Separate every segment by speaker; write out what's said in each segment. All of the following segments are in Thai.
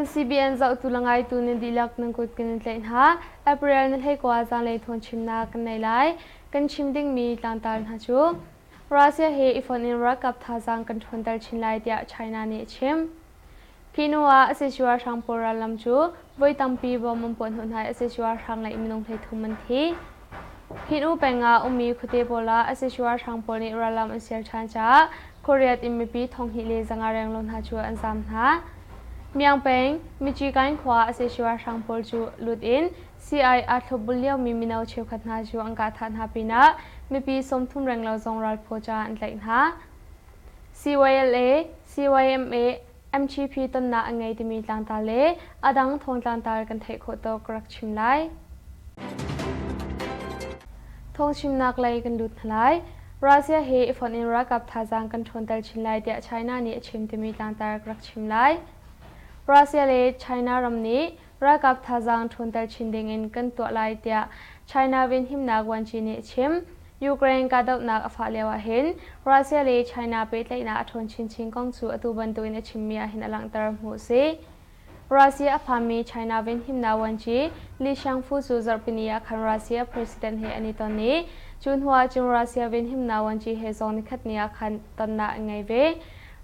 Speaker 1: CBN zau tu langai tu ne dilak nang kut kin tlein ha April na thei kwa zang le thon chimna kan nei lai kan chim ding mi tlang tar ha chu Russia he ifon in World Cup tha zang kan thon tar chin lai tia China ni chim Kinua asesua sang pora lam chu voi tampi bo mom pon hun hai asesua sang lai minong thei thuman thi Kinu penga umi khute bola asesua sang pol ni ralam asial chan cha Korea imipi thong hi le zanga reng lon ha chu ansam ha Miang peng michi kain khwa asesua sang pol chu lut in CI athobulya mi minau cheu khatna chu angka than ha pina mipi somthum reng lo zong ral phocha an tlain ha CYLA CYMA MGP ton na angai timi tlang ta le adang thong tlang tar kan thei kho to krak chim lai thong chim nak lai kan lut thlai Russia he ifon in World Cup tha jang kan thon tar chin lai tia China ni chim timi tlang tar krak chim lai Russia le China ram ni World Cup tha jang thon tar chin ding in kan to lai tia China win him na wan chi ni chim Ukraine ka dau nak afa lewa hin Russia le China pe tlai na athon chin chin kong chu atu ban tu in a chimia hin alang tar mu se Russia aphami China win him na wan chi Li Shangfu chu zarpinia khan Russia president he ani ton ni chunhua chung Russia win him na wan chi he zon khatnia khan ton na ngai ve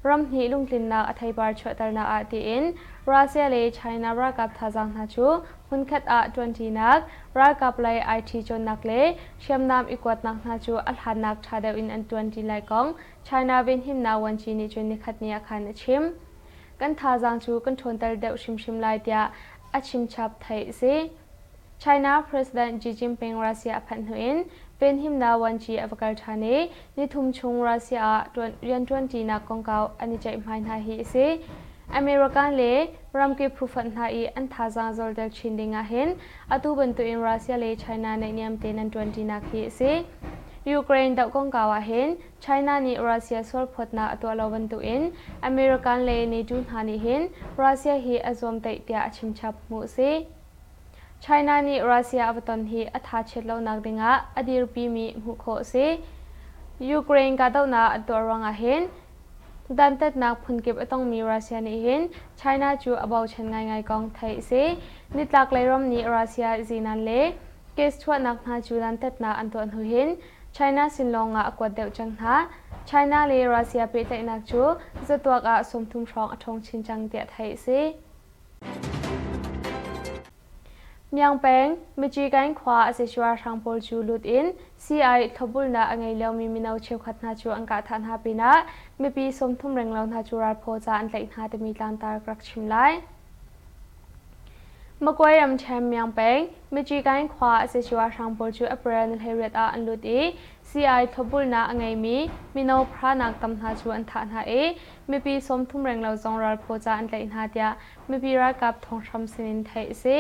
Speaker 1: ram hi lungtlin na athai par chhotar na ati in Russia le China World Cup tha jang na chu hun khat a 20 nak World Cup lai IT chon nak le shamnam ikwat nak na chu alhan nak thadeu in an 20 lai kong China win him na wan chi ni chun ni khatnia khan chim kan tha jang chu kan thon tar deu shim shim lai tia achim chap thai se China President Xi Jinping Russia phan huin pen him na wan chi avakar thane ni thum chung Russia 20 na kongkau ani chai mai na hi se American le ramke phufan na I an tha jang zol dal chindinga hen atu ban tu in Russia le China na niam te nan 20 na khi se Ukraine dau kongkau a hen China ni Russia sol phot na atu alawan tu in American le ni tu na ni hen Russia hi azom tai tia achim chap mu se China ni Russia avaton hi atha chetlo nak dinga adir pi mi mu kho se Ukraine ka dau na atorwang a hen dan tet nak phun kep atong mi Russia ni hen China chu about chen ngai ngai kong thai se nitlak leirom ni Russia zinan le case thwa nak na chu dan tet na anton hu hen China sinlonga akwat deu chang ha China le Russia pe tai nak chu zatwak a somthum rong athong chin chang tia thai se Miang peng michi kain khwa asesua sangpol chu lut in CI thobul na angai lo mi minau cheu khatna chu angka than ha pina mipi somthum reng lo na chu rar pho cha an tlai na te mi tlang tar krak chim lai Makoi am chem miang peng michi kain khwa asesua sangpol chu April na heret a an lut I CI thobul na angai mi minau phra nak tam na chu an than ha e mipi somthum reng lo zong rar pho cha an tlai na tia mipi ra kap thong sham sinin thai se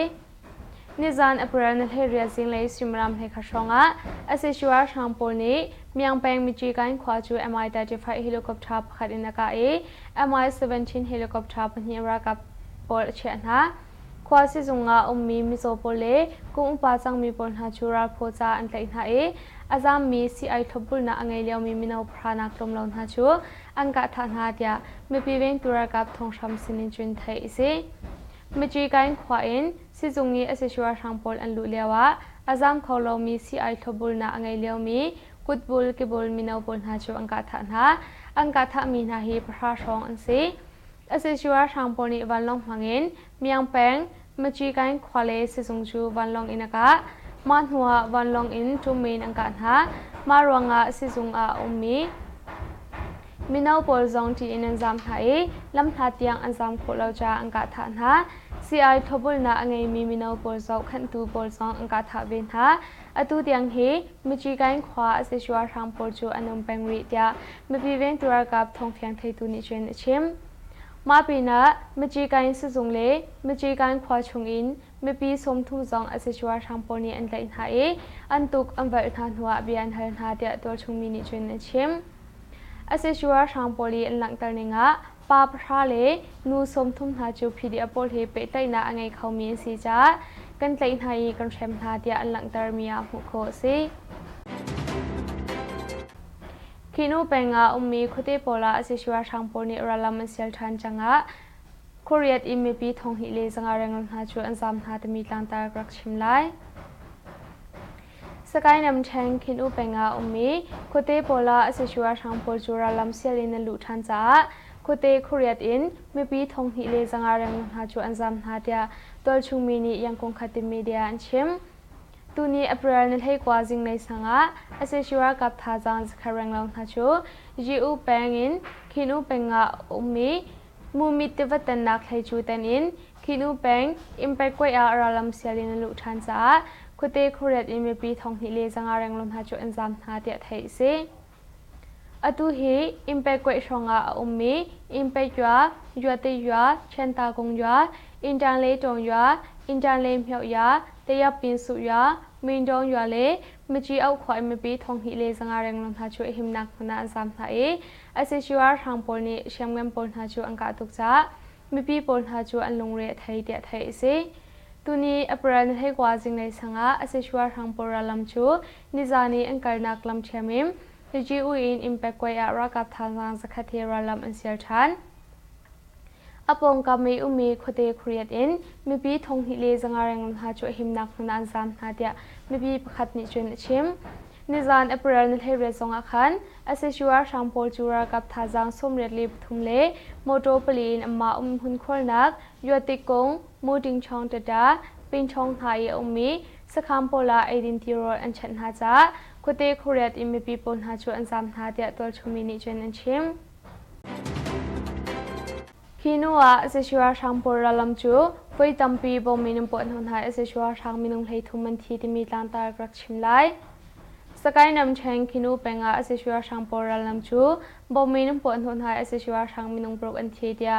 Speaker 1: Nizan April na thei ria jing lei simram he khashonga asesua sangpol ni miang peng michi kain khwa chu Mi-35 helicopter pakhat in aka e Mi-17 helicopter pani ra kap pol chena khwa si zunga ummi mizo pole kung pa chang mi pol na chura phocha an tlai na e azam mi CI thobul na angai leo mi minau phrana klom lon ha chu angka tha na tia mi pi veng tura kap thong sham sinin chun thai se michi kain khwa in si zungi asesua sangpol an lu lewa azam kholo mi CI thobul na angai leo mi kutbul ke bol minau pol na chu angka tha mi na hi phra song an se asesua sangpol ni wanlong mangin miang peng michi kain khwale si zung chu wanlong inaka manhua wanlong in tu main angka na marwanga si zung a ummi minau pol zong ti in anzam hai lam tha tiang anzam kholo cha angka tha na CI thobul na angai mi minau pol zau khan tu pol zong angka tha ven ha atu tiang hi michi kain khwa asesua sangpol chu anum pengri tia mipi ven tura kap thong phiang thei tu ni chen chim ma pina michi kain si zung le michi kain khwa chung in mipi somthum zong asesua sangpol ni an lai na e antuk amwal tha hnuwa bian hal na tia tol chung mi ni chen chim asesua sangpoli an lang tar ninga pa phra le nu somthum na chu phidi apol he pe tai na angai khawmi si cha kan tlai nai kan threm na tia an lang tar mia mu kho se Kinu penga ummi khote pola asesua sangpol ni ralam sel than changa โคเรียอิมเมปีทองฮิเลจังอาเรงลหาจูอันซามหาตมีตางตากรักชิมไลสกายนำแทงคินอุเปงาอุมีโคเตโปลาเซชัวทางโปจูราลัมเซียลินลุทันจ้าโคเตโคเรียอินเมปีทองฮิเลจังอาเรงลหาจูอันซามหาเดียตัวชุงมินียังคงขัดติมีเดียอันชิมตูนี้อเปรลนิให้กว่าจิงในสังอาเซชัวกับทาจังสกายเรงลหาจูจีอุเปงอินคินอุเปงาอุมีมูมิตวัตนักให้จูตันอินคินูเปงอิมเปกไวอาราลัมเซียลินลุทันจ้าคุเตโคเรียอิมปีทองฮิเลจังอาเรงลมหาจูอันซามหาเตียไทยเซอตุฮีอิมเปกไวชงอาอุมีอิมเปกยัวยัวเตยัวเชนตากงยัวอินจันเลตงยัวอินจันเลมเหียวยัวเตียปินสุยัวมินดองยัวเลมจีเอาขวายมปีทองฮิเลจังอาเรงลมหาจูหิมนักพนาอันซามหาเออาเซชัวทางปนนี้เชียงเงินปนหาจูอังกาตุกจ้ามีปีปนหาจูอันลงเรไทยเดียไทยเซตุนี้อเปรนให้กว่าจิงในสังอาอาเซชัวทางปราลัมจูนิจานีอังการนักลำเชมิมจีอูอินอิมเปกไวอารักับทางสังสกัดเทราลัมอันเซียชันอปงกับมีอุมีโคเตครียดอินมีปีทงฮิเลจังอาเรงลหาจูหิมนักนันซามนาเดียมีปีประคัดนิจุนชิมนิจานอเปรนให้เรียนสงอาคันอาเซชัวทางปอลจูรากับทาจังสมเรียดลิบทุมเลโมโตปลีนมาหุนคนนักยัวติกงมูดิงชองตดาปินชองไทยอุมีสคามโปลาไอดินติโรอันชันฮาจาโคเตโคเรียดอิมปีปนหาจูอันซามนาเดียตัวชุมินิจุนอันชิมคินัวเซชัวทางปราลัมจูไฟตัมปีบอมินปนหนหายเซชัวทางมินุงให้ทุมันทีที่มีลานตากรักชิมไลสกายนำแชงคินูเปงอาเซชัวทางปราลัมจูบอมินปนหนหายเซชัวทางมินุงโปรอันทีเดีย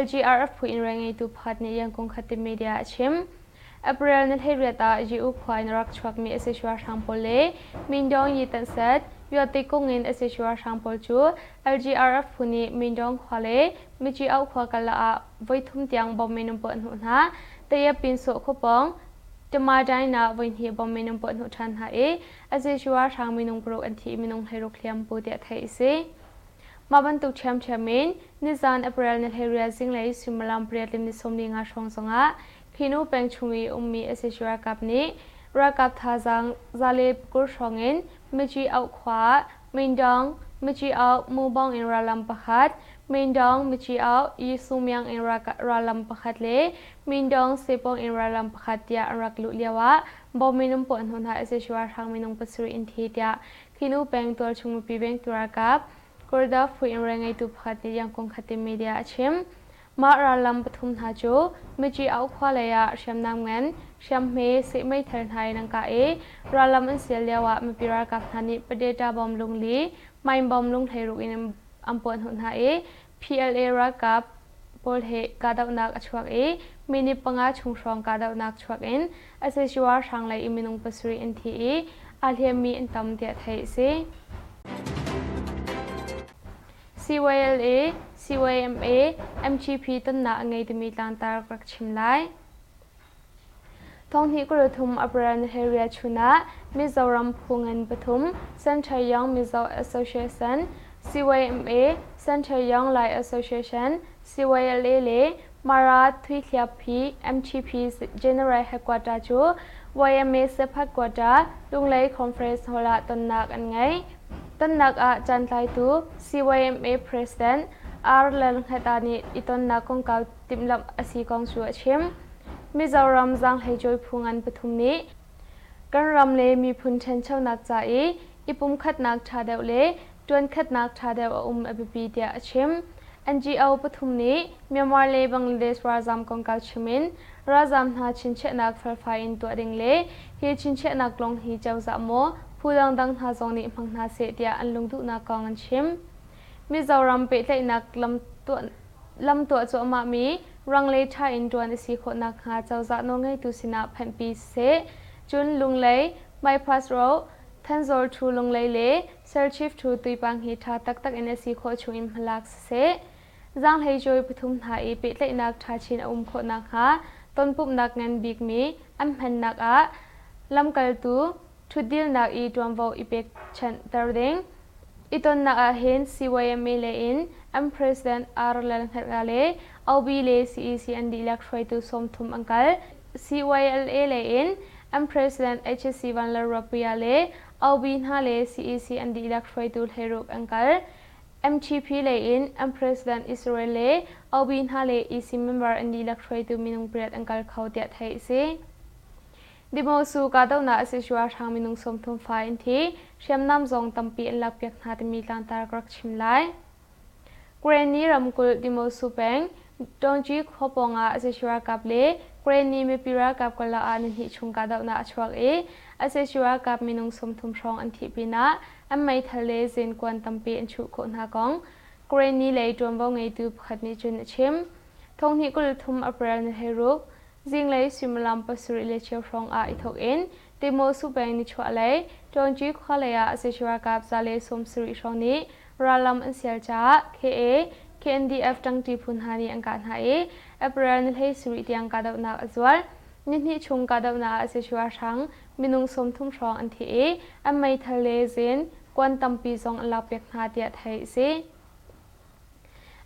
Speaker 1: LGRF ผู้อินแรงไอตุพัดนี้ยังคงขัดติมีเดียชิมอเปรลนิเทเรียตาจีอุควายนรักชวักมีเซชัวทางปเลมินดองยีตันเซตยัวติกงอินเซชัวทางปจู LGRF ผู้นี้มินดองควาเลมิจีเอาควากะลาไว้ทุ่มเตียงบอมินปนหนหาเตียปินโซขปองจะมาได้นาวันที่บอมมินงปนหุชันหาเออาเซชัวทางมินงโปรอันที่มินงไฮโรเคลียมปูเดียไทยเซมาบรรทุกแชมมินนิจานอเปรลในไทยเรียซิงไลซิมลัมเปรียลิมนิสมลิงาชงสงะคินูเป็งชุมีอุมีอาเซชัวกับนี้รักับทาจังซาเลปกุรชงอินมิจีเอาขวามินดองมิจีเอามูบองอินราลัมปะคัดมินดองมิจีเอายิสุมยังอินราลัมปะคัดเลมินดองเซปองอินราลัมปะคัดเดียรักลุเลียวะบอมินุมปนหนหาเซชัวทางมินุงปัสรุอินทีเดียคินูเป็งตัวชุมปีเบงตัวกับกอร์ดาฟูอินแรงไอตุพัดยังคงขัดติมีเดียชิมมาราลัมปทุมหาจูมิจีเอาควาเลยะเชียมนำเงินเชียมเมสิไม่เทินไทยนังกาเอราลัมอันเสียเลียวะมีปีรากับธานิประเดตาบอมลุงลีไม่บอมลุงไทยรุอินอัมปนหนหาเอ PLA รักับโพลเฮกาดาวนักชวักเอมินิปังอาชุงชองกาดาวนักชวักอินอาเซชัวทางไลอิมินุงปัสรีอินทีเออาเลียมีอินตัมเดียไทยเซ CYLA CYMA MGP ต้นหนาไงจะมีตางตากรักชิมไลท้องที่กระทุมอเปรนเฮเรียชุนะมิโซรัมพูเงินปทุมเซนชัยยองมิโซแอสโซเชชัน CYMA เซนชัยยองไลแอสโซเชชัน CYLA เลมาราทวิเลียพี MGP General Headquarter จู YMA เซพัดกว่าจ้าลุงไลคอนเฟรนซ์ฮอลาต้นหนักอันไงต้นนักอาจันไลตู CYMA President อาร์เลนเฮตานีอิตอนนักกงเกาติมลำอาศัยกองชัวชิมมิจารามจังให้จอยพูงันปทุมนี้กันรำเลมีพุนเชนเช่านักจ่ายอีปุ่มขัดนักชาเดวเลจวนขัดนักชาเดวอบิปีเดียชิม NGO ปทุมนี้มีมาเลบังเลเดสราจามกองเกาชิมินราจามนาชินเชนักเฟลไฟอินตัวดิ่งเลฮีชินเชนักลงฮีเจ้าจะโมผู้ดังหาจงนี้พังนาเสียเดียอันลงทุนนักกองอันชิมมิจารามเปิดเลยนักลำตัวจัวมามีรังเลชาอินดวนสีคนนักหาเจ้าจะน้องให้ตุสินาแผ่นปีเสจุนลุงเลยไมพาสโรทันโซลทูลุงเลยเล่เซลชิฟทูตุยปังฮิตาตักอินสีโคชูอิมพลักเสจังให้จอยปทุมหาอีเปิดเลยนักชาชินอุมโคนักหาต้นปุ่มนักเงินบิกมีอันเพ็นนักลำกัลตูทุดิลนักอีดวงวอีเปกชันตร์ดิง iton na ahin CYMA le in am president Arlan Khatgale aubi le CEC andi lak throi tu somthum angkal CYLA le in am president HSC Vanla Rapia le aubi na le CEC andi lak throi tu heruk angkal MGP le in am president Israel le aubi na le EC member andi lak throi tu minung priat angkal khautia thai se Dimosu kadawna asiswa thang minung somthum fa in thi shamnam zong tampi an lak piak na ti mi tlang tar krak chimlai Granny ramkul Dimosu peng dongji khoponga asiswa kaple Granny me pira kap kala an hi chung kadawna achwak e asiswa kap minung somthum thong an thi pina amai thale zen kwan tampi an chu ko na kong Granny le tombo ngai tu khatni chun chim thong hi kul thum april ne heruk Zing lay simulam pasuri le chiao rong a ithok in Dimosu bang ni chwa lay dongji khwalaya asiswa kap zale som suri rong ni ralam an sial cha KA KNDF tang ti phun hani angka na e april ni lay suri tiang kadaw na azwal ni chung kadaw na asiswa thang minung somthum rong an thi e amai thale zen kwan tampi zong ala pek na tia thai se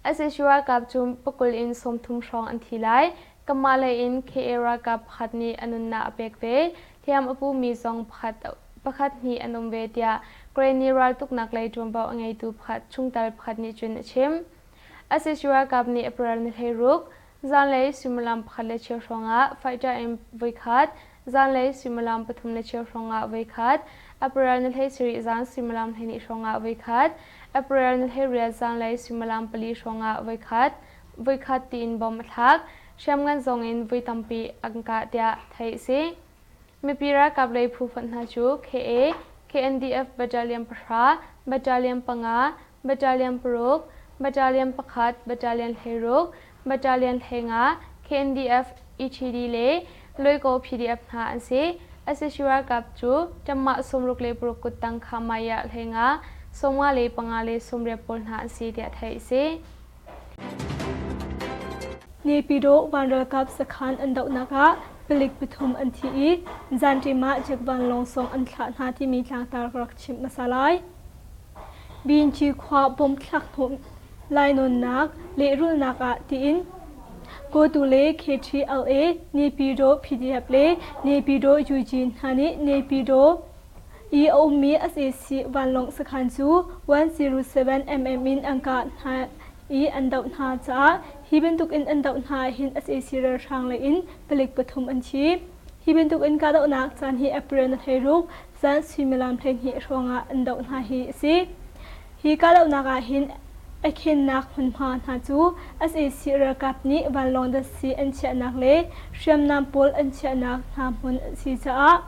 Speaker 1: asiswa kap chum pukul in somthum rong an thi lai Kamala in Kera kap khatni anunna apekve thiam apu mi zong pakhat ni anum ve tia Granny ral tuk nak lai tumba angai tu phat chungtal phatni chun chim asiswa kap ni april ni heruk zanlei simulam phatle cheu ronga fighter em voikhat zanlei simulam pathum le cheu ronga voikhat april ni hei siri zan simulam heni ronga voikhat april ni hei ria zanlei simulam pali ronga voikhat tin bom thak Shamgan zongin vui tampi angka tia thai se mipira kablei phu phanna chu KA KNDF battalion Phra battalion Panga battalion Prok battalion Pakhat battalion Herok battalion Henga KNDF ETD le loiko PDF na ase asiswa kap chu tamma somruk le prokut tang khamaya Henga somwa le Panga le somre pol na ase tia thai se
Speaker 2: Nepido Vanral Cup Sakhan and Daunaka, Pelik Pitum and Ti, Zantima Jekvan Longsong and Hati Mitang Tarrak Chim Masalai. Bean Chi Kwa Bom Klaktum, Linon Nak, Le Runaka Tin. Go to Le KTLA, Nepido PDF Le, Nepido Eugene Hani, Nepido EO Me as a C Van Long Sakhansu, 107 mm in Anka and Down Haza. Hiben tuk in and down high hin as a series hang in Pelik Patum and Chi. Hiben tuk in Kada Nak San he appeared at Heru, San Similam Plain he Ronga and down high he see. He Kada Naga hin a kin nak hun pan hatu as a series capni van long the sea and Chanakle, Shem Nampol and Chanak Hampun Sisa.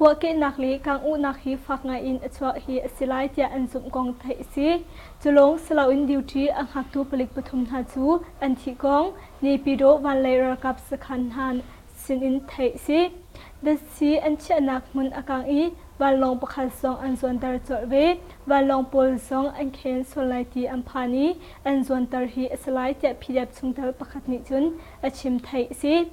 Speaker 2: Puake nakli kang u nakhi faknga in achwa hi silai tia an zum kong thai si chulong salo in duty ang haktu pelik pathum ha chu an thi kong ni pido van layer kap sakhan han sin in thai si the si an chanak mun akang I van long pakhal song an zon tar chorwe van long pol song an khen solai ti amphani an zon tar hi silai tia phidap chungtal pakhat ni chun achim thai si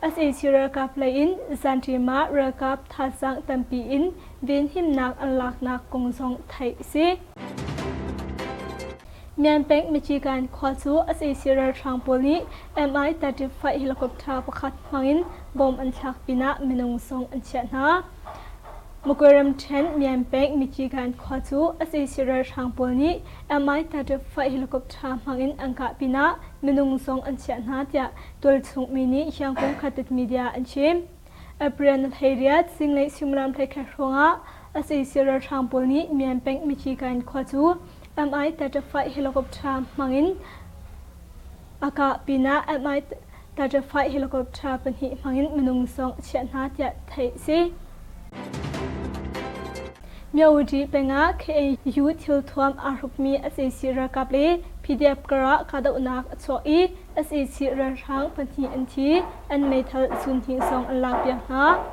Speaker 2: As a series cup lay in, Zantima, Rakap, Tasang, Tampi in, Vin him nak and lak nak gong song thai si. Mian Peng Michigan Kwasu as a series trampoline, MI-35 helicopter pakat hangin, bomb and chak pina, minung song and chatna. Mukuram 10 Mian Peng Michigan Kwasu as a series trampoline, MI-35 helicopter hangin angka pina, Minung song and chatna tia, Dol Sung Mini, Yang Kong Katit Media and Chim. A brand Hariat, Sing Lake Simulam Plekashonga, as a series trampoline, Mian Peng Michigan Kwasu, MI-35 helicopter hangin, Aka pina, MI-35 helicopter penhi hangin, Minung song chatna tia, Thai si. Miawdi penga KU til tuam arhukmi as a sira kable PDF kara kada unak choi as a sira rang panthi anti and metal sunthi song alapya ha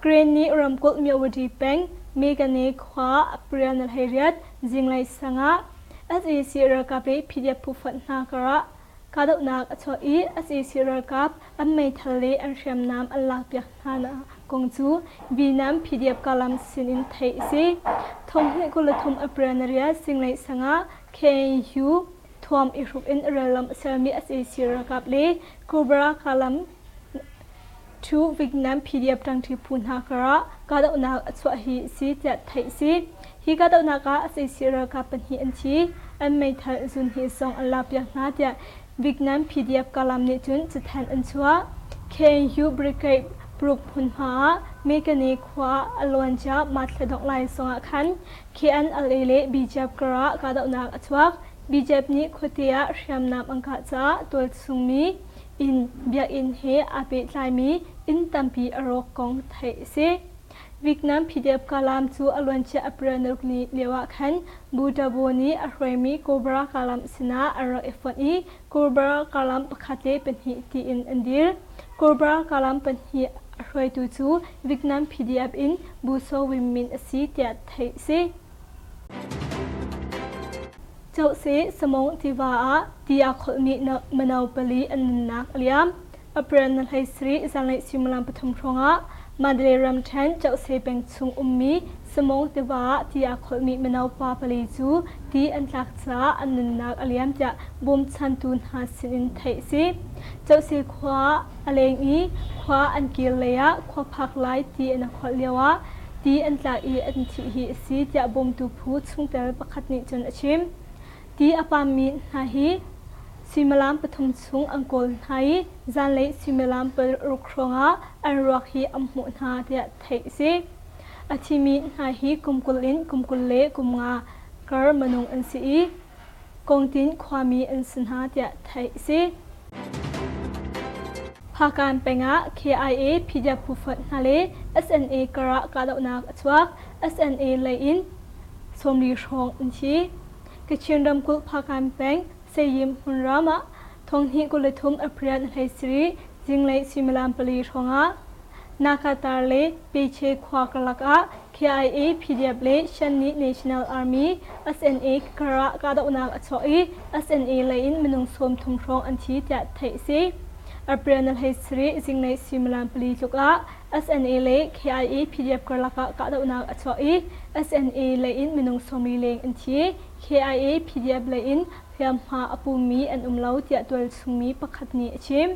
Speaker 2: Granny ramkol miawdi peng megane khwa prianal heriat jinglai sanga as a sira kable PDF pufan na kara kada unak choi as a sira kap and metal le and sham nam alapya hana กงจูวีน้ำพีเดียบกาลัมสินินไทยสิทงให้กุลทมอเปรนเรียสิงไลสังะเคยูทวมอิรุปอินเรลัมเซลมีอสเอซีรกับเลกูบรากาลัมทูวิกน้ำพีเดียบตังที่พูนหากระกาดอุณาสวฮีสิจัดไทยสิฮีกาดอุณากาอสเอซีรกับเป็นฮีอันชีอันไม่ทันจุนฮีซองอัลลาบยักนาเดียวิกน้ำพีเดียบกาลัมเนจุนจะแทนอันชัวเคยูบริเกตปลุกพุนหาเมกานีควาอลวนจับมัดเสดอกลายสงขันเคอันอเลเลบีจับกระกาดอุณาอชวักบีจับนี้ขตียเรียมนำอังกาจ้าตัวสุมีอินเบียอินเฮอาเปตไลมีอินตัมปีอรกกองไทยเซวิกน้ำพีเดียบกาลามจูอลวนเชอเปรนรุกนีเลียวขันบูดาโบนีอรมีโกบรากาลามสินาอรเอฟอีโกบรากาลามปขัดเลเป็นฮีตีอินอันดิลโกบรากาลามเป็นฮีรวยตูจูวิกน้ำพีเดียบอินบูโซวิมินอสีเตียไทยเซเจ้าเสสมองที่ว่าที่อาคมีนมนาวปลีอันนักเลียมอเปรนนัลไฮสรีจังเลยสิมลัมปฐมครองะมาเดลรัมเทนเจ้าเสเป็นชุงมีสมองที่ว่าที่อาคมีมนาวปาปลีจูที่อันลักษะอันนักเลียมจะบ่มชันตุนหาสินไทยสิเจ้าเสขวาอะไรงี้ขวาอันกิเลยขวาพักไลที่อันขวาเลียวะที่อันลักอันที่ฮีสิจะบ่มตุพูดชุงแต่ประคัดนิจนชิมที่อปามีนาฮีสิมลามปฐมสุงอังกฤษไทยจันเลยสิมลามปรุครองะอันรักฮีอัมหุนาเดียไทยสิอาทิมีนาฮีกุมกุลินกุมกุลเลกุมงากรมนุงอันสีกงตินความมีอันสนาเดียไทยสิภาการเป็นงะ KIA พิจารณาผู้ฝึกนาเล SNA กระกาดนักชวัก SNA เลยอินสมรีชงอันชีกเชียนดำกุลภาการเป็นเซยิมหุนรามะทงหิกุลทุมอเปรียนไฮสรีจิงเลยสิมลามปลีชงะนาคาตาเลปีเชควากลักะ KIA พิจารณาชันนี National Army SNA กระกาดนักชวัก SNA เลยอินมนุงสมทุมครองอันชีจัดไทยซีอเปรียนไฮสรีจิงเลยสิมลามปลีจุกะ SNA เลย KIA พิจารณากลักะกาดนักชวัก SNA เลยอินมนุงสมรีเลงอันชี KIA พิจารณาเลยอินพยามหาอปูมีอันเล่าที่ตัวสุมีประคัดนี้ชิม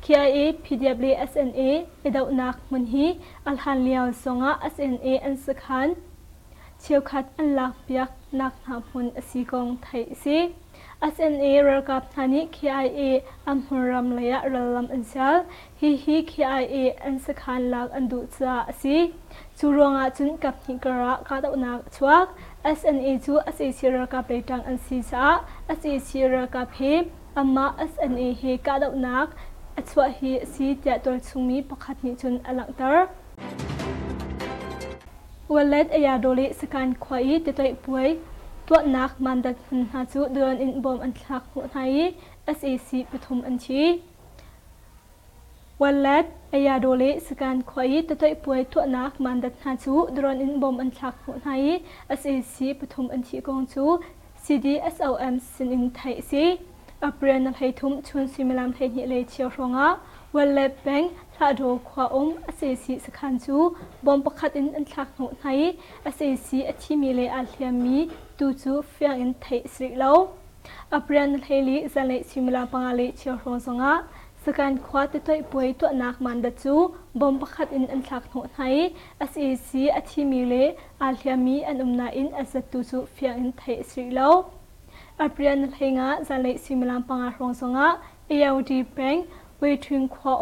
Speaker 2: KIA พิจารณา SNA เอดาวนักมันฮีอัลฮันเลียวสงะ SNA อันสขันเชียวขัดอันลักเปียกนักหามุนสีกองไทยซี SNA ระกับทานิ KIA อัมหุรำเลยะระลำอันเซลฮี KIA อันสขันลักอันดุจาซีจูรวงอาจุนกับหิกระกาดนักชวักSNA จู SAC ระกับเลยจังอันซีซา SAC ระกับเฮอัมมา SNA เฮกาดนักอัชวะเฮซีเจตัวสุมีประคัดนิจุนอลังเตอร์วันเล็ดอยาโดลิสการควายติดตัวป่วยตัวนักมันดัดหุ่นหาจูเดือนอินบอมอันทักหัวไทย SAC ปฐมอันชีวันเล็ดอยาโดลิสการควายติดตัวป่วยตัวนักมันดัดหาจูเดือนอินบอมอันทักหัวไทย SAC ปฐมอันชีกองจู CDSOM สินอินไทยซีอเปรียนให้ทุ่มชวนสิมลามให้หิเลเชียวรองะวันเล็บแบงลาโดควาSAC สขันจูบอมประคัดอินอันทักหัวไทย SAC อธิมีเลอาเลียมีตูจูเฟียงอินไทยสิเลวอเปรียนให้ลีจันเลสิมลามปังอาเลเชียวรองสงะสการควาติดตัวป่วยตัวนักมันดัจูบอมประคัดอินอันทักหัวไทย SAC อธิมีเลอาเลียมีอันนาอินอัศตูจูเฟียงอินไทยสิเลวอเปรียนให้งะจันเลสิมลามปังอาลงสงะเอวดีแบงเวทึงควา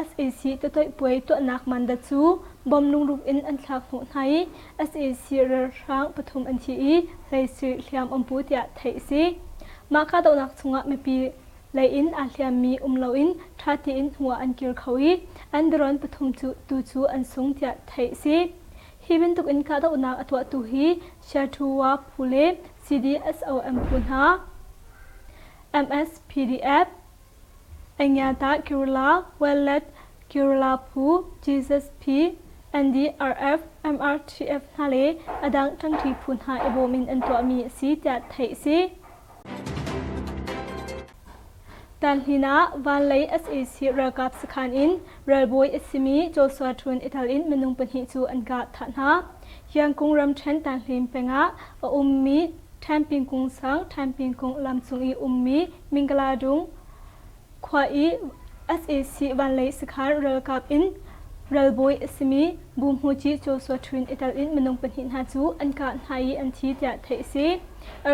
Speaker 2: SAC ติดตัวป่วยตัวนักมันดัจูบอมลุงรูปอินอันทักหัวไทย SAC ระร่างปฐมอันชีเลยสื่อเลียมอัมพูติยาไทยซีมาคาตัวนักสงะไม่ปีเลยอินอาเลียมีเลาอินทาติอินหัวอันเกิร์เขาอันเดรอนปฐมตูจูอันสงติยาไทยซีฮีบินตุกอินคาตัวนักอัตวตุฮีเชตูวาพูเล CDSOM พุนฮา MSPDF อัญญาตากิรุลาเวลเลตกิรุลาพู Jesus P NDRF MRTF นาเลอดังทั้งที่พูนหาเอโบมินอันตัวมีสีจัดไทยซีว ตันฮินาวันเลย SAC ระกับสขานอินเรลบอยเอสมีโจสวาทวนอิตาลินมนุงเป็นหิจูอันกาฐานะยังกุงรำเชนตันลิมเปงะมีแทมปิงกุงสังแทมปิงกุงลำซุงอีมีมิงกลาดุงควาอี SAC วันเลยสขานเรลกับอินเรลบอยเอสมีบูมฮูจิโจสวาทวนอิตาลินมนุงเป็นหินฮาจูอันกาไฮอันทีจะเทซี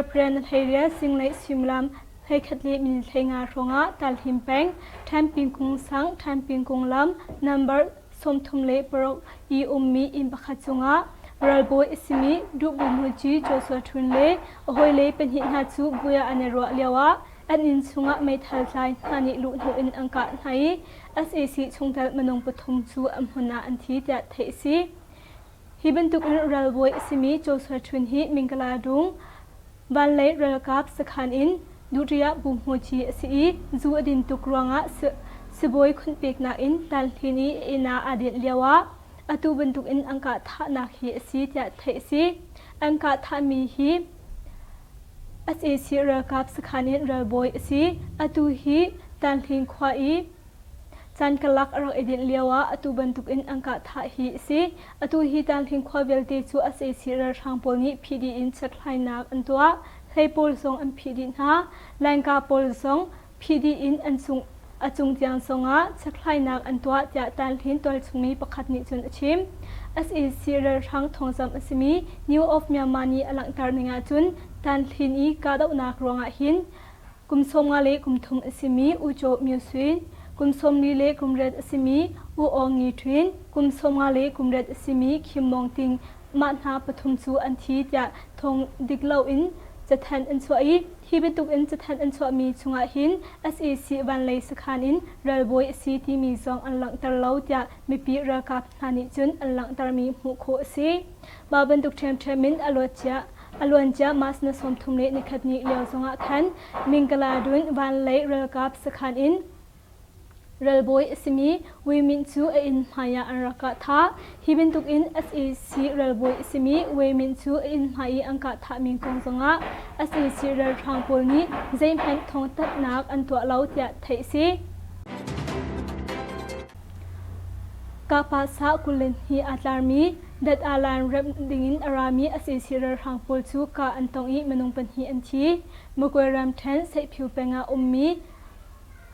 Speaker 2: เพรนเฮียสิงเลยซิมลำให้คัดเลือกมิลเทงารงะตัลหิมแปงแทมปิงกุงสังแทมปิงกุงลำนัมเบอร์สมทุมเลปรกอีมีอิมปะขัดจุงะเรลโบอิสมีดูบุมจีโจสวทุนเลโฮยเลเป็นหินฮัจูบุยาอันรัวเลียวะอันอินชุงะไม่ทัลใจนานิลุนหูอินอังกาไฮ SAC ชงเตลมนงปฐมจูอัมหนาอันทีจะเทซีฮิบันตุกเรลโบอิสมีโจสวทุนฮิมิงกลาดุงวันเลเรลกับสขานอินดูเรียบุมโฮจีสีจูอดินตุกรวงะสบอยคุณเปีกนาอินตัลทินีอินาอดินเลียวะอตูบันตุกอินอังกาธานาคีสีจะเทสีอังกาธามีฮี SAC เรกับสขานอินเรบอยสีอตูฮีตัลทิงควาอีจันกลักรักอดินเลียวะอตูบันตุกอินอังกาธาฮีสีอตูฮีตัลทิงควาเวลเตจู SAC เรทางปอลนี้พีดีอินสักไลนักอันตัวให้โพลซองอันพีดินฮะแรงกาโพลซองพีดีอินอันซุงอจุงจางซองะสักไลนักอันตัวจะตันหินตัวซุงมีประคัดนิจนชิม SAC เรือทางทองสามอสมี New of Myanmar นี้อลังการในงานจุนตันหินอีกาดาวนักรวงหินกุมสมงาเลกุมทุมอสมีอุโจมิวซินกุมสมลีเลกุมเรดอสมีอุอองนีทวินกุมสมงาเลกุมเรดอสมีคิมมองติงมาหาปฐุมจูอันทีจะทงดิกเลาอินจะแทนอันสวยที่เป็นตุกอินจะแทนอันสวยมีชงอาหิน SAC วันเลยสขานอินเรลบอยซีที่มีซองอันหลังตะเลาจะมีปีระกับนานิจุนอันหลังตะมีหูโคซีบาเป็นตุกเทมมินอลวนจะมาสนสมทุมเลในคดีเลียวซองอาคันมิงกลาดุนวันเลยเรลกับสขานอินเรลบอยสมีวิมินจูอินมายาอันรักษาฮิบินตุกอิน SAC เรลบอยสมีวิมินจูอินมายอังกาธามิงกงซงะ SAC เรลทางปอลนี้เจมแห่งทองตัดนักอันตัวเราจะเทซีกาปาซาคุลินฮีอัตลามีดัดอาลันเรมดิงินอารามี SAC เรลทางปอลจูกาอันตองอีมนุงเป็นฮีอันทีมกวยรำเทนเซพิวเปงามี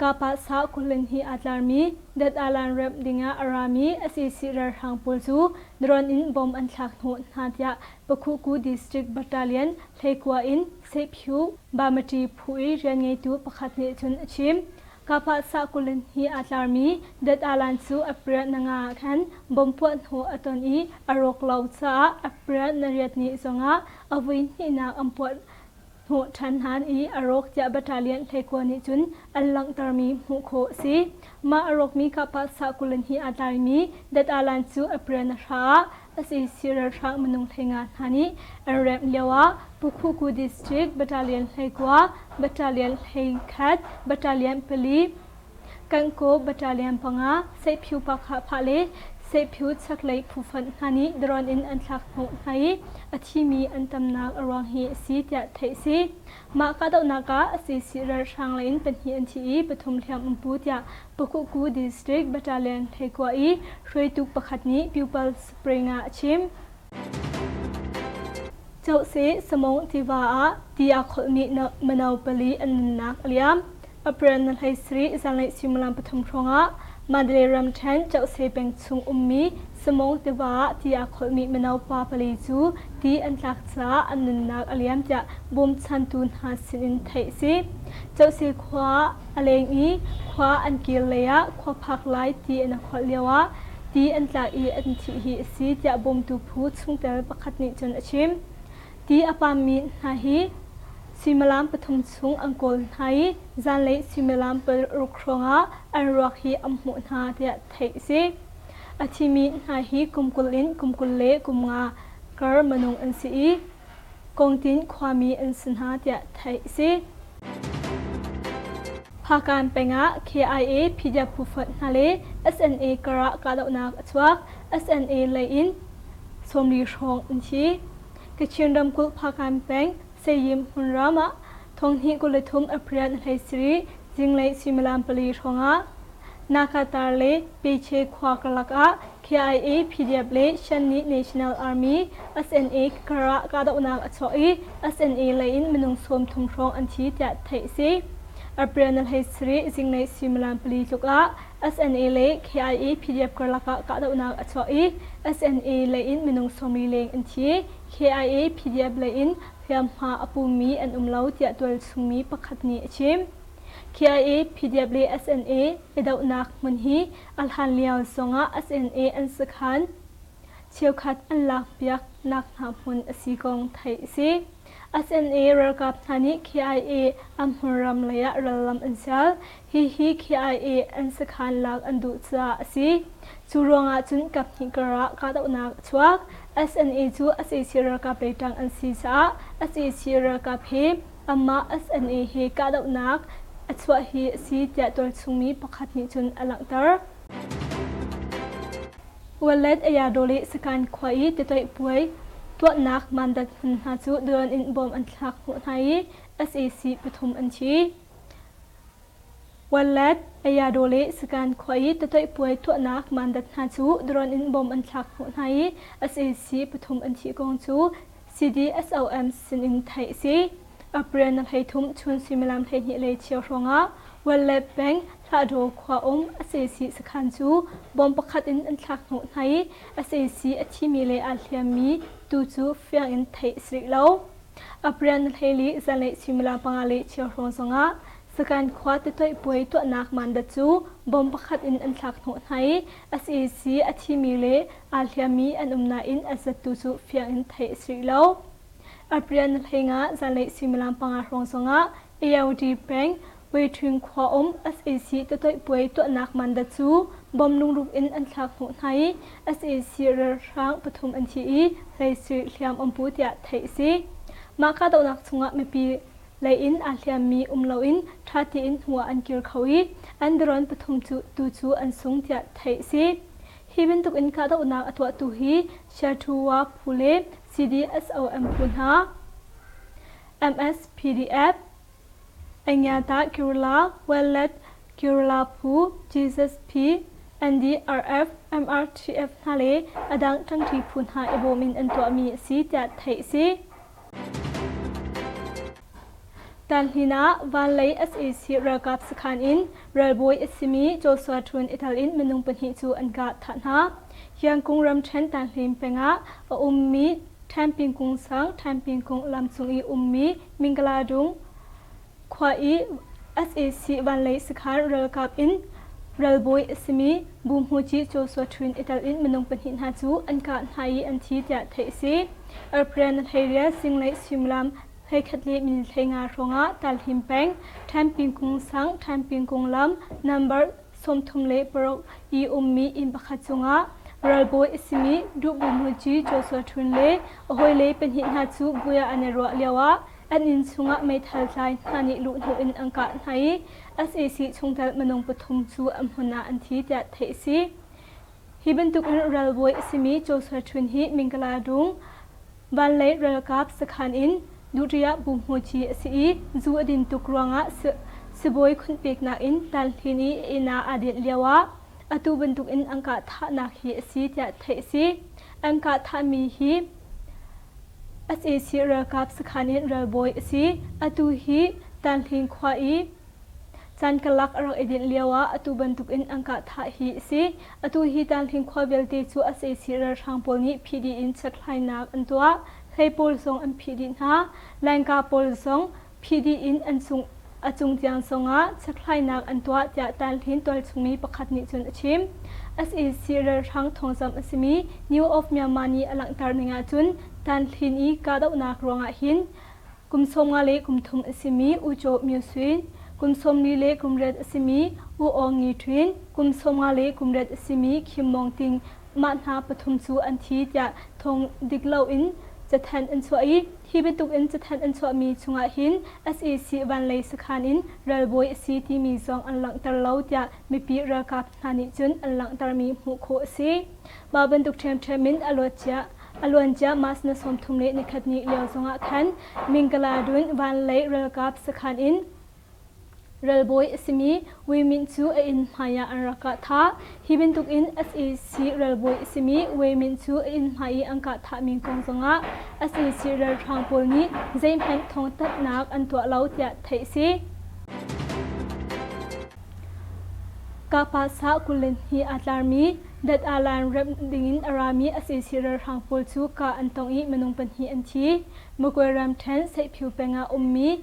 Speaker 2: กาปาซาคุลินฮีอัตลามีดัดอาลันเรมดิงาอารามี SAC เรลทางปอลจูดรอนอินบอมอันทักโหนนาจยาปคุกูดิสตริกบัตตาเลียนเลกัวอินเซพิวบามตีพูอีเรียนไงตูประคัดเนจุนชิมกาปาซาคุลินฮีอัตลามีดัดอาลันซูอัปเรนงาคันบอมปวดหัวอัตนีอารกลาวซาอัปเรนนเรียดนิซงาอวินฮีนาอัมปวดหัวทันหานอีอารกจะบัตตาเลียนเลกัวนิจุนอัลลังตามีหูโคซีมาอารกมีกาปาซาคุลินฮีอัตลามีดัดอาลันซูอัปเรนราSAC เรลทางมนุงเทงานฮานีอันเรมเลียวะปุคุกูดิสตริกบัตตาเลียนเลกัวบัตตาเลียนเลคัดบัตตาเลียนเปลีกันโกบัตตาเลียนปังอาเซพิวปักฮาพาเลเซพิวสักเลยผู้ฟันฮานีดรอนอินอันทักโหนไฮอธิมีอันตำนักอรวงฮีซีจะเทซีมากาดนากา SAC เรลทางเลนเป็นฮีอันทีปฐุมเทียมอุปูตยาปุคุกูดิสตริกบัตตาเลียนเลกัวอีช่วยตุกประคัดนี้พิวเปิลสปริงอาชิมเจ้าเสสมองทิวาที่อาคมีมนาวปลีอันนักเลียมอเปรนไฮสรีจันเลซิมลัมปฐุมทรงะมาเดรัมเทนเจ้าเสเป็นซุงมีสมองทิวาที่อาคมีมนาวปาปลีจูที่อันลักษาอันนักเลียมจะบุมชันตุนหาสินไทยซีเจ้าเสขวาอเลงอีขวาอันกิเละขวาพักไลที่อันขวาเลียวะที่อันลักอีอันที่ฮีซีจะบุมตุพูดซุงเตลประคัดนิจนชิมที่อปามีนหาฮีซิมลามปฐุมซุงอังกลหายจันเลซิมลามเปรุครองะอันรักฮีอัมหุนาเดียเทซีอธิมีนหาฮีกุมกุลินกุมกุลเลกุมงากรมนุงอันซีกงตินความมีอันสนาเดียเทซีภาการเป็นงะ KIA พิจารณาฟันฮาเล SNA กระกาดนักอวก SNA เลยอินสมรีชงอันชีกระเชียงดำกุลภาการเป็นเสียมหุนรามะทงหิกุลทุมอภิรันไฮสรี จิงเลยซิมลามปลีทงะนาคาตาเลเปเชควากลักะ KIA PDF เลชันนี National Army SNA กระกาดอุนากอชอย SNA เลยอินมนุงสวมทุงทองอันชีจะไทยซีอัปเรนัลเฮสรีจิงเลยซิมลามปลีจุกะ SNA เล KIA PDF กระกาดอุนากอชอย SNA เลยอินมนุงสวมลีเลงอันชี KIA PDF เลยอินพยามหาอปูมีอันเลาจะตัวสุมีประคัดนี้ชิมKIA PDF SNA เอดาวนักมันฮีอัลฮันเลียวสงะ SNA อันสักขันเชียวขัดอันลักเบียกนักหามุนอสีกองไทยซี SNA ระกับทานิ KIA อัมฮุรัมเลยะระลำอันเซลฮี KIA อันสักขันลักอันดุจาซีจูรองอาจุนกับนิกระกาดาวนักชวัก SNA จู SAC ระกับเลยตังอันซีซา SAC ระกับเฮอัมมา SNA เฮกาดาวนักอัศวะฮีสีจะตัวสุมีประคัดนิจุนอลังตร์วันเล็ดอยาโดลิสการควายติดตัวป่วยตัวนักมันดัดหาจูเดือนอินบอมอันทักหัวไทย SAC ปฐมอันชีวันเล็ดอยาโดลิสการควายติดตัวป่วยตัวนักมันดัดหาจูเดือนอินบอมอันทักหัวไทย SAC ปฐมอันชีกองจู CDSOM สินอินไทยซีอัปเรนให้ทุ่มชวนซิมิลามให้หิเลเชียวรองะวันเล็บแบงทาโดควาอาศัยสีสขันจูบอมประคัดอินอันทักหนุนให้อาศัยสีอธิมีเลอาเลียมีตูจูเฟียงอินไทยสิริโลอัปเรนให้ลีจันเลซิมิลามปังอาเลเชียวรองสงะสกันควาติตัวป่วยตัวนักมันดัจูบอมประคัดอินอันทักหนุนให้อาศัยสีอธิมีเลอาเลียมีอันนาอินอาศัยตูจูเฟียงอินไทยสิริโลอัปเรนให้งะจันเลซิมิลามปังอารงสงะเอลดีแบงเวทึงควาSAC ตัวป่วยตัวนักมันดัจูบอมลุงรูปอินอันทักหัวไทย SAC เรือช้างปฐมอันทีเลยสื่อเลียมอัมพูดยาไทยซีมาคาตัวนักสงะไม่ปีเลยอินอาเลียมีเลาอินทัดอินหัวอันเกิร์เขาอีอันดรอนปฐมตูจูอันสงยาไทยซีฮีบินตุกอินคาตัวนักอัตวตุฮีชาทัวพูเล CDSOM พุนหา MS PDF Anyata Kirula Wallet Kirula Pu Jesus P NDRF MRTF ทะเลอดังทั้งที่พุนหาเอโบมินอันตัวมีสีจัดไทยซีตันหินะวันเลย SAC ระกับสขันอินเรลบอยอิสมีโจสวาทุนอิตาลินมนุงเป็นหิจูอันกาฐานหายังคงรำเชนตันหิมเปงะมีแทมปิงกุงสังแทมปิงกุงลำสุงอีมีมิงกลาดุงควาย SAC วันเลยสขันเรลกับอินเรลบอยอิสมีบูมฮูจิโจสวาทุนอิตาลินมนุงเป็นหินหาจูอันกาไฮอันทีจัดไทยซีอัลเปรนเฮเรียสิงเลยซิมลามให้คัดเลือกมินเทงาโรงะตัลหิมแปงแทมปิงกุงสังแทมปิงกุงลำนัมเบอร์สมทุมเลปรกอีมีอินปะคัดจงะเรลโบอิสมีดูบุมจีโจสวทุนเลโฮยเลเป็นหินหาจูบุยอันรัวเลียวะอันอินสุงะไม่ทัลใจนานิลุนหูอินอังกาไฮ SAC ชงทัลมนงปฐมจูอัมหนาอันทีจัดเทซีฮิบันตุกอินเรลโบอิสมีโจสวทุนฮิมิงกลาดุงวันเลเรลกับสขันอินดูเรียบุมโฮจีสีจูอดินตุกรวงะสบอยคุณเปียกนักอินตัลทินีอินาอดีตเลียวะอตูบันตุกอินอังกาธานักฮีสีจัดเทซีอังกาธามีฮี SAC เรือกับสขันอินเรือบอยสีอตูฮีตัลทินควายจันกลักรักอดีตเลียวะอตูบันตุกอินอังกาธาฮีสีอตูฮีตัลทินควายเวลตีจู SAC เรือทางโพลีพีดีอินสักไลนักอันตัวให้โพลซองอันพีดินหาแรงกาโพลซองพีดีอินอันซุงอจุงเจียงซงะสักไลนักอันตัวจะตันทินตัวสุมีประคัดนิจุนชิม SAC เรือทางทองซัมอสมี New of Myanmar นีอลังตารนิงาจุนตันทินอีกาดาวนักรวงหินกุมสมงาเลกุมทุมอสมีอุโจมิวซินกุมสมลีเลกุมเรดอสมีอุองงีทวินกุมสมงาเลกุมเรดอสมีคิมมองติงมาหาปฐมสูอันทีจะทงดิกเลาอินจะแทนอันสวยที่เป็นตุกอินจะแทนอันสวยมีชงอาหิน SAC วันเลยสขันอินเรลบอยซีที่มีซองอันหลังตะเลาจะมีปีระกับนานิจุนอันหลังตะมีหูโคซีบาเป็นตุกเทมเทมินอลวนจะมาสนสมทุมเลในคัดนี้เลียวซงอาคันมิงกลาดุนวันเลยเรลกับสขันอิน Relboy Isimi Wemin Chu in Maya Anraka Tha Hibin Tuk in SEC Relboy Isimi Wemin Chu in Mai Angka Tha Min Kong Zonga SEC Rel Thangpol ni Zaim Pen Thong Tat Nak Antua Lau Tia Thai Si Kapasa Kulin Hi Atlarmi Dat Alan Rep Dingin Arami SEC Rel Thangpol Chu Ka Antong I Manung Pan Hi Anthi Mukweram Ten Sai Phiu Penga Ummi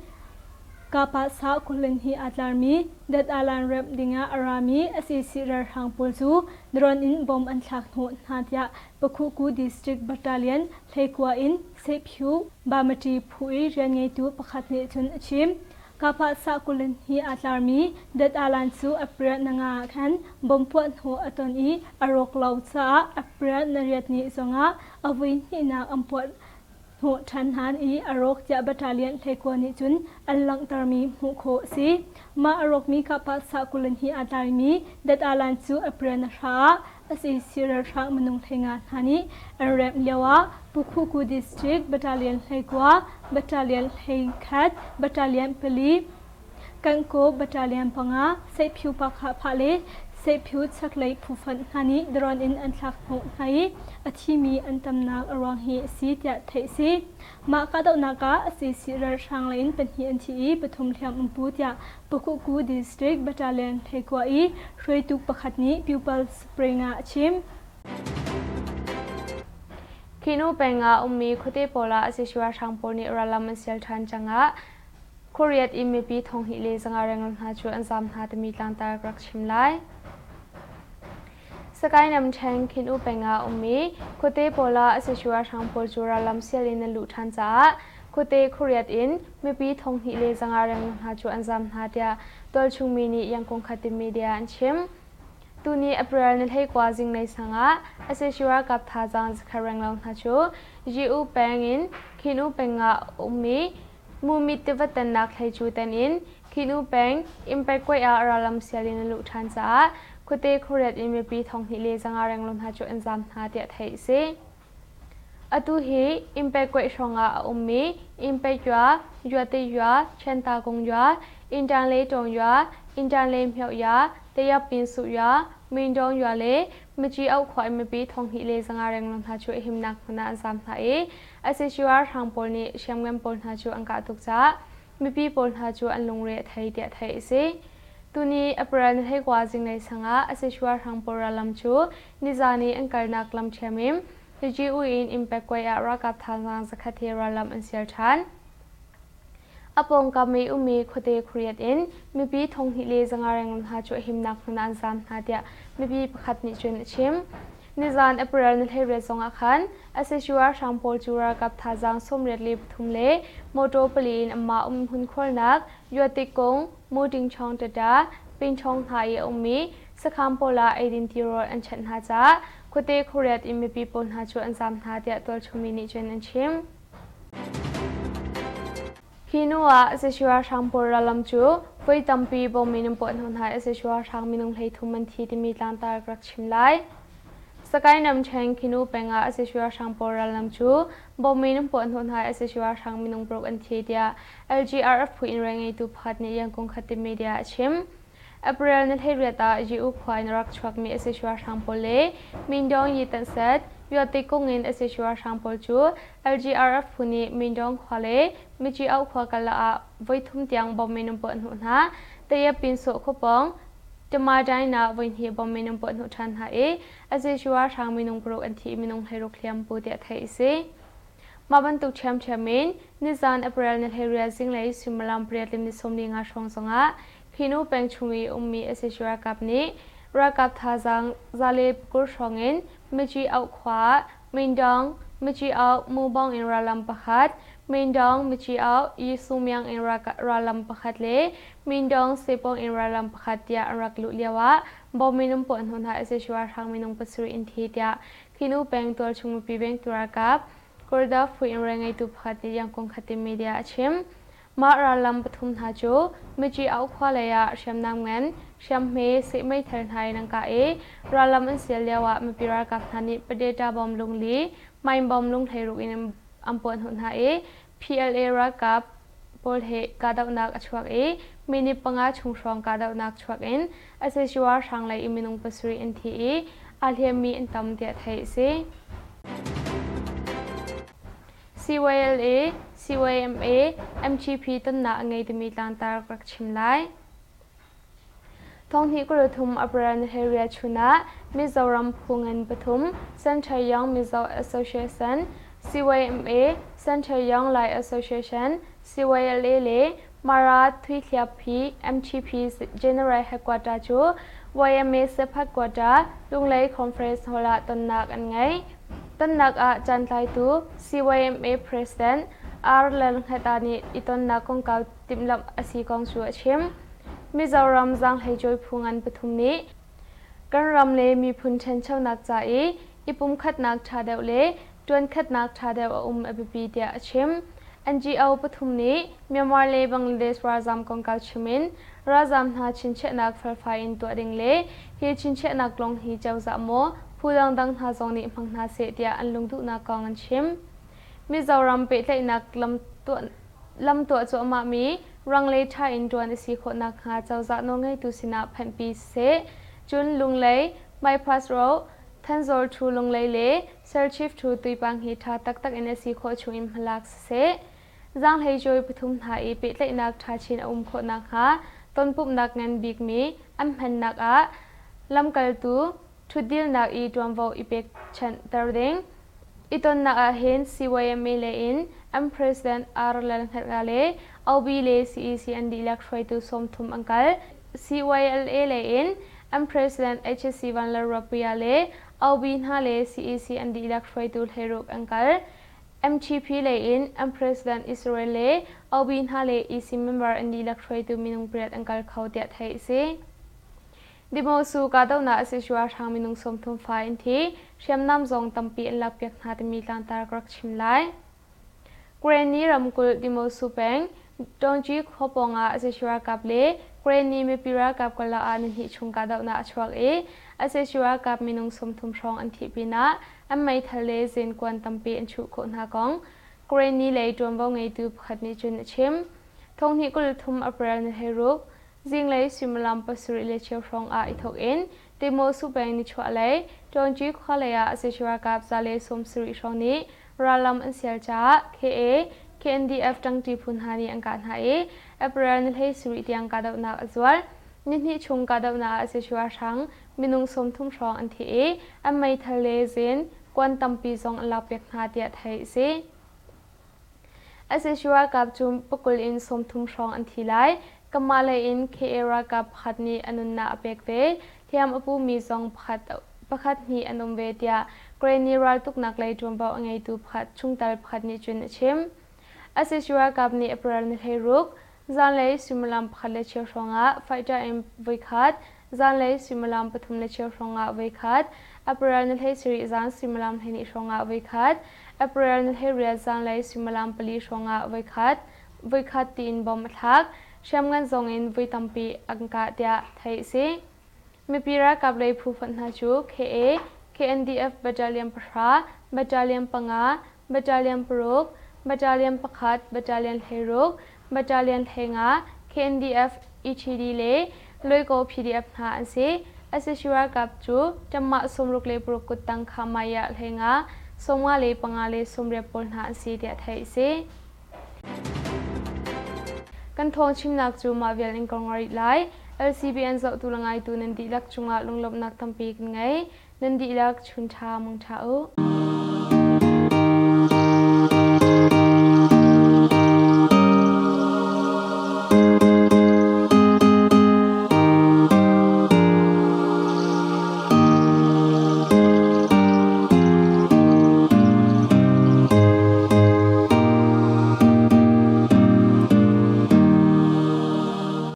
Speaker 2: Kapasa Kulin Hi Atlarmi Dat Alan Rep Dinga Arami SEC Rel Thangpol Chu Dron in Bom An Thak Thu Natia Pakhuku District Battalion Thaikwa in Sai Phiu Bamati Phui Rian Ngai Tu Pakhat Ne Chun Achim Kapasa Kulin Hi Atlarmi Dat Alan Chu April Nanga Khan Bompuat Ho Aton I Arok Lau Cha April Nariat Ni Zonga Avin Hi Na Ampot Ho Than Han I Arok Ja Battalion Thaikwa Ni Chun Alang Tarmi Hu Kho Si Ma Arok Mi Kapasa Kulin Hi Atlarmi Dat Alan Chu April Na Sha SEC Rel Thang Manung Thainga Thani Arep Lewa Pukhuku District Battalion Thaikwa Battalion Thaikhat Battalion Pali Kanko Battalion Panga Sai Phiu Pakha Phale Sai Phiu Chaklai Phufan Hani Dron in Anthak Ho Hai Athimi Antamnak Arwang Hi Si Tia Thai Si Ma Ka Dau Naka SEC Rel Thang Lain Pen Hi Anthi Pathum Thiam Umpu Tia Pukhuku District Battalion Thaikwa I Hroituk Pakhatni Pupil Springa Achim
Speaker 1: Kinu Penga Ummi Khote Pola Asishwa Thangpol ni Ralam Sel Than Changa Koreat Imipi Thong Hi Le Zanga Rang Ha Chu Anzam Ha Tami Tlang Tar Krak Chimlai Sakai Nam Chang Kinu Penga Ummi Khote Pola Asishwa Thangpol Chu Ralam Sel in Lu Than Cha Khote Koreat in Mipi Thong Hi Le Zanga Rang Ha Chu Anzam Ha Tia Tol Chung Mini Yang Kong Khati Media Anchim Tuni April ni thai kwa jing nei sanga aseshura kap tha jang kharang long ha chu jiu peng in khinu penga ummi mumi tivatan nak thai chu tan in khinu peng impact koi a ralam sialin lu than cha khote khoret in pi thong hi le janga rang lom ha chu anjam ha tia thai se atu hi impact koi shonga ummi impact yua te yua chenta kong yua intang tong yua intang le mhyau ya Taya Pin Su Ya, Min Dong Yua Le, Michi Au Khoi Mipi Thong Hi Le Zanga Rang Long Ha Chu Him Nak Phana Anzam Tha E, Aseshua Thangpol ni Shamgam Pol Ha Chu Angka Tuk Cha, Mipi Pol Ha Chu Anlung Re Thai Tia Thai Se, Tuni April ni Thai Kwa Jing Nei Sanga, Aseshua Thangpol Ralam Chu, Nizani Angkar Nak Lam Chamim, Ji Uin Impact Kwai A Rakap Thang Zakhathi Ralam Ansial Than, Apong kami umi khote Koreat in mipi thong hi le zanga rang ha chu him nak phana anzam ha tia mipi pakhat ni chun chim nizan April ni thai re zonga khan aseshua Thangpol chura kap tha jang somret le thum le moto palin amma hun khol nak yoti kong moding chong tata pin chong thai umi sakham pola 18 ro an chan ha cha khote Koreat in mipi pon ha chu anzam ha tia tol chumi ni chun an chim Kinua Aseshua Thangpol Ralam Chu Voi Tampi Bominum Pon Hon Hai Aseshua Thang Minung Lei Thuman Thi Timi Tlang Tar Krak Chimlai Sakai Nam Chang Kinu Penga Aseshua Thangpol Ralam Chu Bominum Pon Hon Hai Aseshua Thang Minung Prok An Thi Dia LGRF Phu In Rangai Tu Phat Ni Yang Kong Khati Media Chim April ni thai reta jiu khwai rak chwak mi Aseshua Thangpol le Mindong Yitan Set Yoti Kongin Aseshua Thangpol Chu LGRF Phuni Mindong Khwale Michi Au Khwa Kala A Voithum Tiang Bominum Pon Hon Ha Taya Pin So Khopong Tama Daina Voin Hi Bominum Pon Hon Than Ha E Aseshua Thang Minung Pro An Thi Minung Hai Ro Kliam Pu Tia Thai Se Maban Tu Cham Chamin Nizan April ni thai ria Sing Lai Simalam Priat Lim Ni Somni Nga Shong Songa Khinu Peng Chumi Ummi Aseshua Kap Ni Rakap Tha Jang Zale Kur Shongin Michi Au Khwa Mindong Michi Au Mubong in Ralam Pakhat Mindong Michi Au Yisumyang in Ralam Pakhat Le Mindong Sepong in Ralam Pakhat Tia Raklu Liawa Bominum Pon Hon Ha Aseshua Thang Minung Pasuri in Thi Tia Khinu Peng Tol Chung Pi Beng Turakap Korda Fu in Rangai Tu Pakhat Yang Kong Khati Media Achim Ma Ralam Pathum Ha Chu Michi Au Khwa Laya Sham Nam Ngan Sham Me Se Mai Than Hai Nang Ka E Ralam An Sil Liawa Mipira Kap Thani Padeta Bom Lung Li Main Bom Lung Thai Ru in Ampon Hon Ha E PLA Rakap ปอลเฮกาดาวนักอชวกเอมินิปังอาชุงชองกาดาวนักชวกเอ็นอาเซชัวช่างไลอิมินุงปัสรีเอ็นทีเออาเลียมีอินตัมเดียไทยเซ CYLA CYMA MGP ต้นหน้าไงที่มีต่างตากรักชิมไลท้องที่กระทุมอัปรันเฮเรียชุนะมิโซรัมพูเงินปทุมเซนชัยยองมิโซ Association CYMA เซนชัยยองไล Association CYLA เลมาราทวิทยาพี MGP General Headquarter จู YMA เซพักกวาดาลุงไลคอนเฟรนซ์ฮอลล์ต้นหน้ากันไงต้นนักอาจันไลตู CYMA President อาร์เลนเฮตานีอิตอนนักกงกาวติมลำอาศัยกองชัวชิมมิโซรัมจังให้จอยพูงันปทุมนี้กันรำเลมีพุนเชนเช่านักจ่ายอีปุ่มขัดนักชาเดวเลจวนขัดนักชาเดวอบิปีเดียชิม NGO ปทุมนี้เมียมาเลบังเลสราจามกงกาวชิมินราจามนาชินเชนักเฟลไฟอินตัวดิ่งเลฮีชินเชนักลงฮีเจ้าจะโมผู้ดังดังหาจงนี้มังนาเสียเดียอันลงทุนนักกองอันชิมมิโซรัมเปิดเลยนักลำตัวจัวมามีรังเลชาอินดวนสีโคนักหาเจ้าจะนงให้ตุสินาแผ่นปีเสจุนลุงเลยไบพาสโรทันโซลทูลุงเลยเลเซอร์ชิฟทูตุยปังฮิตาตักเอเนสีโคชูอิมพลักเสจังให้จอยปทุมหาอีเปิดเลยนักชาชินโคนักหาต้นปุ่มนักเงินบิกมีอันแผ่นนักอาลำกัลตูทุดดิลนักอีดวงวออีเปกชันตร์ดิงอีตอนนักอาเห็น CYMA เลอินอัน President อาร์เลนเฮตกาเลเอาบีเล CEC อันดีลักช่วยตัวสมทุมอังกัล CYLA เลอินอัน President HSC วันลารปีอาเลเอาบีน่าเล CEC อันดีลักช่วยตัวเฮรุกอังกัล MGP เลอินอัน President Israel เลเอาบีน่าเล EC Member อันดีลักช่วยตัวมินุงเปรียดอังกัลเขาเดียดให้เซดิโมสูกาดาวนาสิชัวทางมินุงสมทุมไฟอินทีเชื่อมน้ำจงตัมปีอันลับเปียกนาตมีลานตากรักชิมไลเกรนีรำกุลดิโมสูเปงดงจีขบงอาสิชัวกับเลเกรนีมีปีรากับกลาอานิหิชงกาดาวนาชวกอาสิชัวกับมินุงสมทุมชองอันทีปีนะอันไม่ทะเลเซนกวนตัมปีอันชุโคนหากองเกรนีเลยจวนวงไงตูขัดนิจุนชิมทงหิกุลทุมอัปรันเฮรุกจิงเลยสิมลำปัสริเลเชียวฟองอาอิทอกอินเดโมสุเบงนิชัวเลยจงจีขเลยอาเซชัวกับซาเลสมสิริชองนี้ราลัมอันเซียจ้า KA KNDF จังจีพุนฮานีอังการหาอัปรันเลสิริที่อังกาดาวนาอจวลนิหิชงกาดาวนาเซชัวชังมินุงสมทุมชองอันที่อันไม่ทะเลเซนกวนตัมปีซองอันลาเปียกนาเดียไทยเซอาเซชัวกับจุมปกุลอินสมทุมชองอันที่ไลกมาเลอินเคเอรากับพัดนีอนุนาเปกเวเทียมอปูมีซองพัดนีอนุเวเดียเกรนีรัลตุกนักเลยจวมบ่ไงตูพัดชุงตัลพัดนีจุนชิมอาศัยชัวกับนีอปรันเฮรุกจานเลยสิมลำพัดเลเชียวชงะไฟจ่าเอ็มวิคัดจานเลยสิมลำปฐุมเลเชียวชงะวิคัดอปรันเฮสิริจานสิมลำเฮนิชงะวิคัดอปรันเฮเรียจานเลยสิมลำปลีชงะวิคัดตีนบอมทักเชื่อมกันจงอินวิตัมปีอังกาเดียไทยซีมีปีรักกับเลยผู้ฟันหาจู KA KNDF บัจจาเลียมปะราบัจจาเลียมปังาบัจจาเลียมปรุกบัจจาเลียมปะขัดบัจจาเลียนเฮรุกบัจจาเลียนเฮงา KNDF ECD เลลอยโก PDF หาอันซีอาศัยชัวกับจูจำมาสมรุกเลปรุกุตังขามายะเฮงาสมว่าเลปังาเลสมเรียบปนหาอันซีเดียไทยซีกันทองชิมนักจูมาเวลอิงกองริไล LCBN เจ้าตุลงไงตูนันดีลักจุงอาลงลบนักทำปีกันไงนันดีลักชุนชามังชา